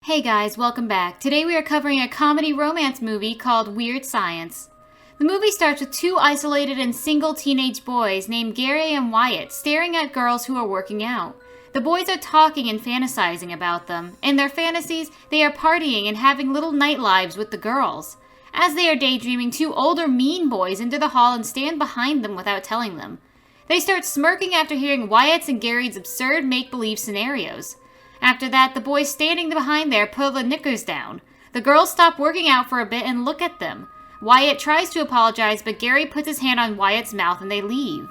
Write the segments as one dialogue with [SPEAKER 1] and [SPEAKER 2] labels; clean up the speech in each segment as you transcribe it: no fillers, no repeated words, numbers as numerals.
[SPEAKER 1] Hey guys, welcome back. Today we are covering a comedy romance movie called Weird Science. The movie starts with two isolated and single teenage boys named Gary and Wyatt staring at girls who are working out. The boys are talking and fantasizing about them. In their fantasies, they are partying and having little night lives with the girls. As they are daydreaming, two older mean boys enter the hall and stand behind them without telling them. They start smirking after hearing Wyatt's and Gary's absurd make-believe scenarios. After that, the boys standing behind there pull the knickers down. The girls stop working out for a bit and look at them. Wyatt tries to apologize, but Gary puts his hand on Wyatt's mouth and they leave.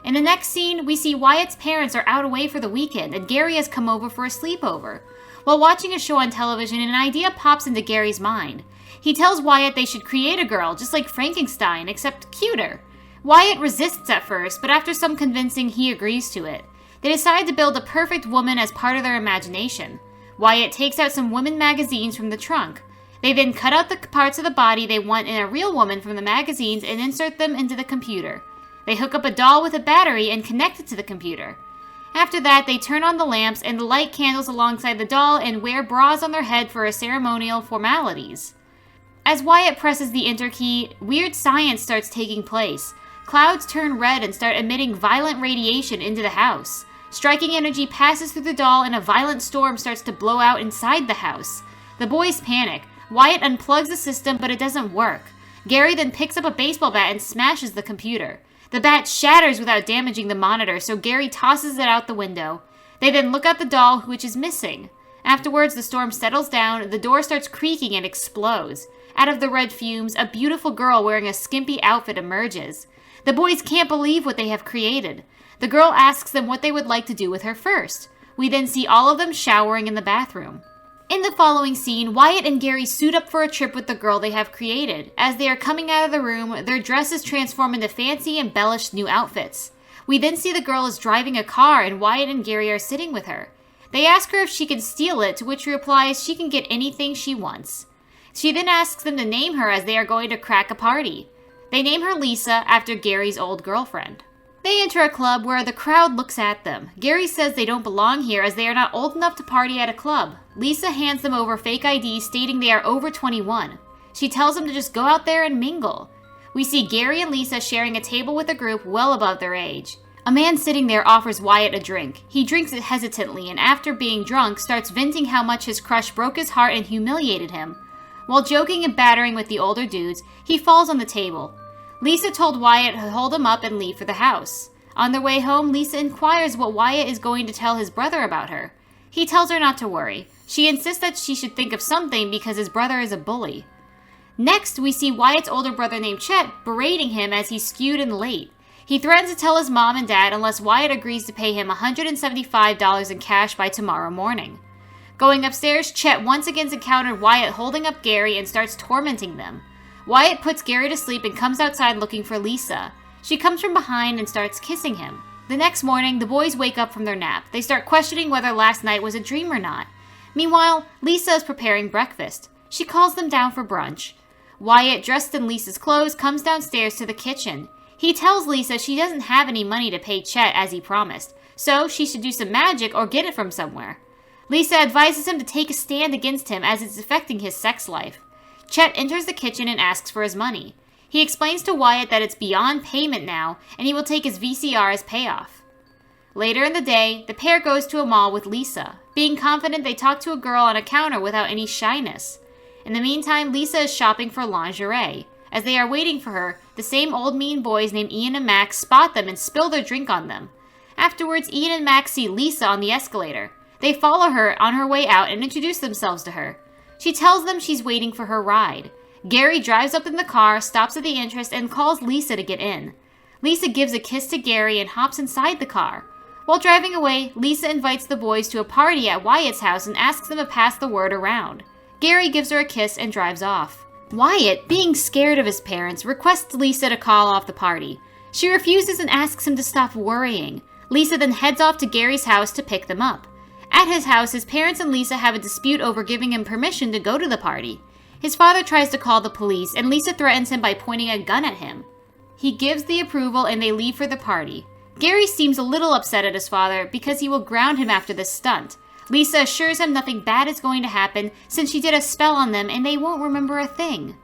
[SPEAKER 1] In the next scene, we see Wyatt's parents are out away for the weekend and Gary has come over for a sleepover. While watching a show on television, an idea pops into Gary's mind. He tells Wyatt they should create a girl just like Frankenstein, except cuter. Wyatt resists at first, but after some convincing, he agrees to it. They decide to build a perfect woman as part of their imagination. Wyatt takes out some women magazines from the trunk. They then cut out the parts of the body they want in a real woman from the magazines and insert them into the computer. They hook up a doll with a battery and connect it to the computer. After that, they turn on the lamps and light candles alongside the doll and wear bras on their head for ceremonial formalities. As Wyatt presses the enter key, weird science starts taking place. Clouds turn red and start emitting violent radiation into the house. Striking energy passes through the doll and a violent storm starts to blow out inside the house. The boys panic. Wyatt unplugs the system, but it doesn't work. Gary then picks up a baseball bat and smashes the computer. The bat shatters without damaging the monitor, so Gary tosses it out the window. They then look at the doll, which is missing. Afterwards, the storm settles down, the door starts creaking and explodes. Out of the red fumes, a beautiful girl wearing a skimpy outfit emerges. The boys can't believe what they have created. The girl asks them what they would like to do with her first. We then see all of them showering in the bathroom. In the following scene, Wyatt and Gary suit up for a trip with the girl they have created. As they are coming out of the room, their dresses transform into fancy, embellished new outfits. We then see the girl is driving a car and Wyatt and Gary are sitting with her. They ask her if she can steal it, to which she replies she can get anything she wants. She then asks them to name her as they are going to crack a party. They name her Lisa after Gary's old girlfriend. They enter a club where the crowd looks at them. Gary says they don't belong here as they are not old enough to party at a club. Lisa hands them over fake IDs stating they are over 21. She tells them to just go out there and mingle. We see Gary and Lisa sharing a table with a group well above their age. A man sitting there offers Wyatt a drink. He drinks it hesitantly and after being drunk starts venting how much his crush broke his heart and humiliated him. While joking and battering with the older dudes, he falls on the table. Lisa told Wyatt to hold him up and leave for the house. On their way home, Lisa inquires what Wyatt is going to tell his brother about her. He tells her not to worry. She insists that she should think of something because his brother is a bully. Next, we see Wyatt's older brother named Chet berating him as he's skewed and late. He threatens to tell his mom and dad unless Wyatt agrees to pay him $175 in cash by tomorrow morning. Going upstairs, Chet once again encountered Wyatt holding up Gary and starts tormenting them. Wyatt puts Gary to sleep and comes outside looking for Lisa. She comes from behind and starts kissing him. The next morning, the boys wake up from their nap. They start questioning whether last night was a dream or not. Meanwhile, Lisa is preparing breakfast. She calls them down for brunch. Wyatt, dressed in Lisa's clothes, comes downstairs to the kitchen. He tells Lisa she doesn't have any money to pay Chet as he promised, so she should do some magic or get it from somewhere. Lisa advises him to take a stand against him as it's affecting his sex life. Chet enters the kitchen and asks for his money. He explains to Wyatt that it's beyond payment now, and he will take his VCR as payoff. Later in the day, the pair goes to a mall with Lisa. Being confident, they talk to a girl on a counter without any shyness. In the meantime, Lisa is shopping for lingerie. As they are waiting for her, the same old mean boys named Ian and Max spot them and spill their drink on them. Afterwards, Ian and Max see Lisa on the escalator. They follow her on her way out and introduce themselves to her. She tells them she's waiting for her ride. Gary drives up in the car, stops at the entrance, and calls Lisa to get in. Lisa gives a kiss to Gary and hops inside the car. While driving away, Lisa invites the boys to a party at Wyatt's house and asks them to pass the word around. Gary gives her a kiss and drives off. Wyatt, being scared of his parents, requests Lisa to call off the party. She refuses and asks him to stop worrying. Lisa then heads off to Gary's house to pick them up. At his house, his parents and Lisa have a dispute over giving him permission to go to the party. His father tries to call the police, and Lisa threatens him by pointing a gun at him. He gives the approval and they leave for the party. Gary seems a little upset at his father because he will ground him after this stunt. Lisa assures him nothing bad is going to happen since she did a spell on them and they won't remember a thing.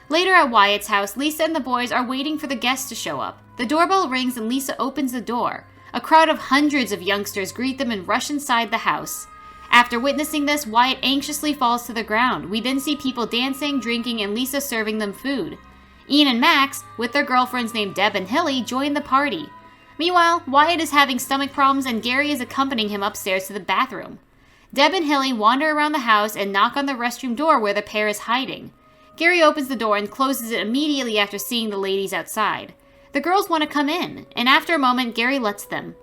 [SPEAKER 1] Later at Wyatt's house, Lisa and the boys are waiting for the guests to show up. The doorbell rings and Lisa opens the door. A crowd of hundreds of youngsters greet them and rush inside the house. After witnessing this, Wyatt anxiously falls to the ground. We then see people dancing, drinking, and Lisa serving them food. Ian and Max, with their girlfriends named Deb and Hilly, join the party. Meanwhile, Wyatt is having stomach problems and Gary is accompanying him upstairs to the bathroom. Deb and Hilly wander around the house and knock on the restroom door where the pair is hiding. Gary opens the door and closes it immediately after seeing the ladies outside. The girls want to come in, and after a moment, Gary lets them.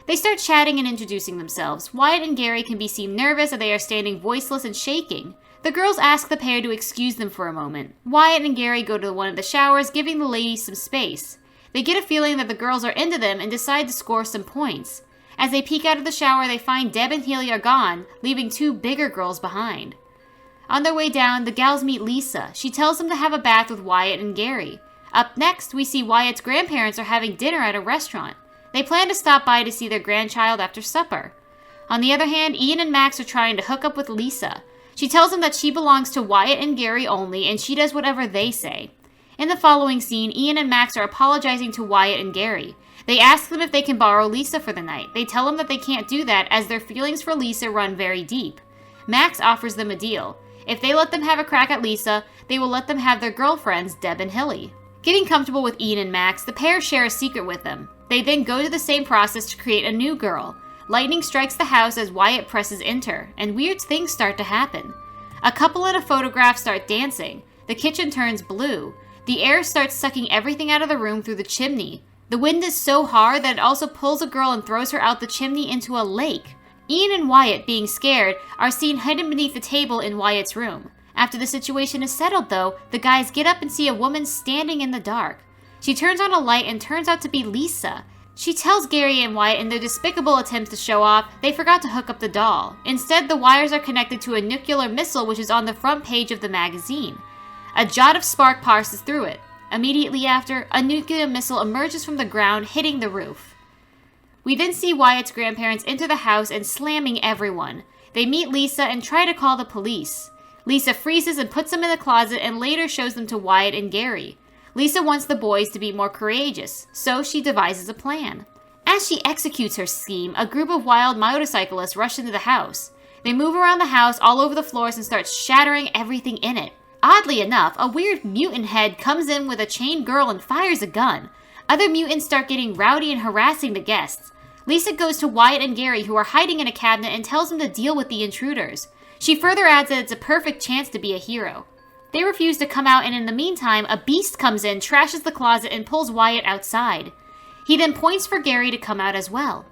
[SPEAKER 1] They start chatting and introducing themselves. Wyatt and Gary can be seen nervous as they are standing voiceless and shaking. The girls ask the pair to excuse them for a moment. Wyatt and Gary go to one of the showers, giving the ladies some space. They get a feeling that the girls are into them and decide to score some points. As they peek out of the shower, they find Deb and Hilly are gone, leaving two bigger girls behind. On their way down, the gals meet Lisa. She tells them to have a bath with Wyatt and Gary. Up next, we see Wyatt's grandparents are having dinner at a restaurant. They plan to stop by to see their grandchild after supper. On the other hand, Ian and Max are trying to hook up with Lisa. She tells them that she belongs to Wyatt and Gary only, and she does whatever they say. In the following scene, Ian and Max are apologizing to Wyatt and Gary. They ask them if they can borrow Lisa for the night. They tell them that they can't do that as their feelings for Lisa run very deep. Max offers them a deal. If they let them have a crack at Lisa, they will let them have their girlfriends, Deb and Hilly. Getting comfortable with Ian and Max, the pair share a secret with them. They then go to the same process to create a new girl. Lightning strikes the house as Wyatt presses enter, and weird things start to happen. A couple in a photograph start dancing. The kitchen turns blue. The air starts sucking everything out of the room through the chimney. The wind is so hard that it also pulls a girl and throws her out the chimney into a lake. Ian and Wyatt, being scared, are seen hidden beneath the table in Wyatt's room. After the situation is settled, though, the guys get up and see a woman standing in the dark. She turns on a light and turns out to be Lisa. She tells Gary and Wyatt in their despicable attempts to show off, they forgot to hook up the doll. Instead, the wires are connected to a nuclear missile which is on the front page of the magazine. A jet of spark passes through it. Immediately after, a nuclear missile emerges from the ground, hitting the roof. We then see Wyatt's grandparents enter the house and slamming everyone. They meet Lisa and try to call the police. Lisa freezes and puts them in the closet and later shows them to Wyatt and Gary. Lisa wants the boys to be more courageous, so she devises a plan. As she executes her scheme, a group of wild motorcyclists rush into the house. They move around the house all over the floors and start shattering everything in it. Oddly enough, a weird mutant head comes in with a chained girl and fires a gun. Other mutants start getting rowdy and harassing the guests. Lisa goes to Wyatt and Gary, who are hiding in a cabinet, and tells them to deal with the intruders. She further adds that it's a perfect chance to be a hero. They refuse to come out, and in the meantime, a beast comes in, trashes the closet, and pulls Wyatt outside. He then points for Gary to come out as well.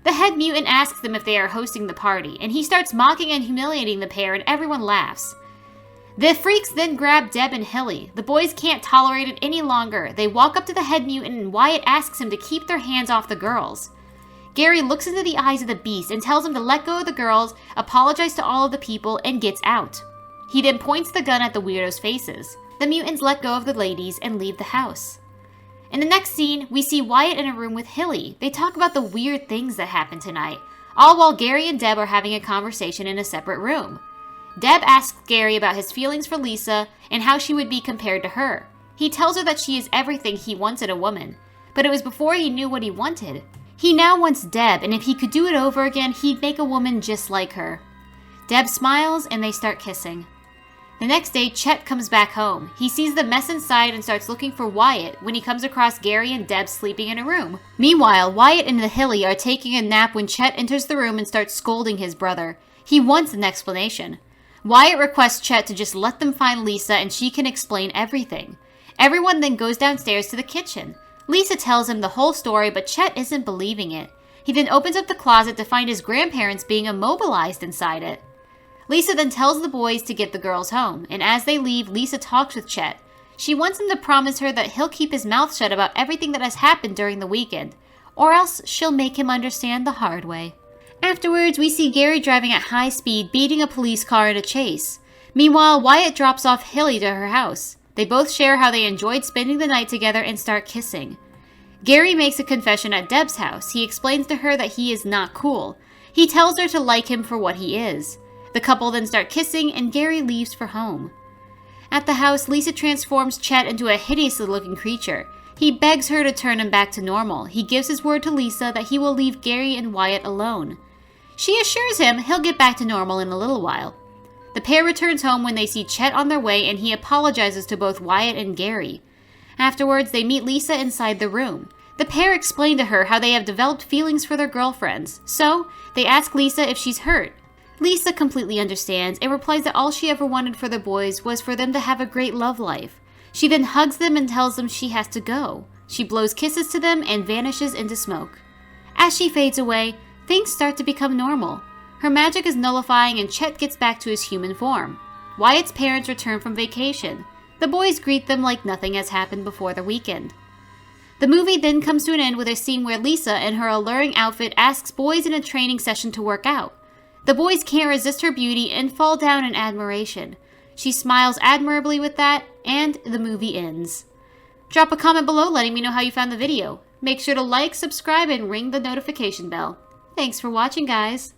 [SPEAKER 1] The head mutant asks them if they are hosting the party, and he starts mocking and humiliating the pair, and everyone laughs. The freaks then grab Deb and Hilly. The boys can't tolerate it any longer. They walk up to the head mutant, and Wyatt asks him to keep their hands off the girls. Gary looks into the eyes of the beast and tells him to let go of the girls, apologize to all of the people, and gets out. He then points the gun at the weirdos' faces. The mutants let go of the ladies and leave the house. In the next scene, we see Wyatt in a room with Hilly. They talk about the weird things that happened tonight, all while Gary and Deb are having a conversation in a separate room. Deb asks Gary about his feelings for Lisa and how she would be compared to her. He tells her that she is everything he wants in a woman, but it was before he knew what he wanted. He now wants Deb, and if he could do it over again, he'd make a woman just like her. Deb smiles, and they start kissing. The next day, Chet comes back home. He sees the mess inside and starts looking for Wyatt when he comes across Gary and Deb sleeping in a room. Meanwhile, Wyatt and the Hilly are taking a nap when Chet enters the room and starts scolding his brother. He wants an explanation. Wyatt requests Chet to just let them find Lisa and she can explain everything. Everyone then goes downstairs to the kitchen. Lisa tells him the whole story, but Chet isn't believing it. He then opens up the closet to find his grandparents being immobilized inside it. Lisa then tells the boys to get the girls home, and as they leave, Lisa talks with Chet. She wants him to promise her that he'll keep his mouth shut about everything that has happened during the weekend, or else she'll make him understand the hard way. Afterwards, we see Gary driving at high speed, beating a police car in a chase. Meanwhile, Wyatt drops off Hilly to her house. They both share how they enjoyed spending the night together and start kissing. Gary makes a confession at Deb's house. He explains to her that he is not cool. He tells her to like him for what he is. The couple then start kissing, and Gary leaves for home. At the house, Lisa transforms Chet into a hideously looking creature. He begs her to turn him back to normal. He gives his word to Lisa that he will leave Gary and Wyatt alone. She assures him he'll get back to normal in a little while. The pair returns home when they see Chet on their way, and he apologizes to both Wyatt and Gary. Afterwards, they meet Lisa inside the room. The pair explain to her how they have developed feelings for their girlfriends, so they ask Lisa if she's hurt. Lisa completely understands and replies that all she ever wanted for the boys was for them to have a great love life. She then hugs them and tells them she has to go. She blows kisses to them and vanishes into smoke. As she fades away, things start to become normal. Her magic is nullifying and Chet gets back to his human form. Wyatt's parents return from vacation. The boys greet them like nothing has happened before the weekend. The movie then comes to an end with a scene where Lisa, in her alluring outfit, asks boys in a training session to work out. The boys can't resist her beauty and fall down in admiration. She smiles admirably with that, and the movie ends. Drop a comment below letting me know how you found the video. Make sure to like, subscribe, and ring the notification bell. Thanks for watching, guys.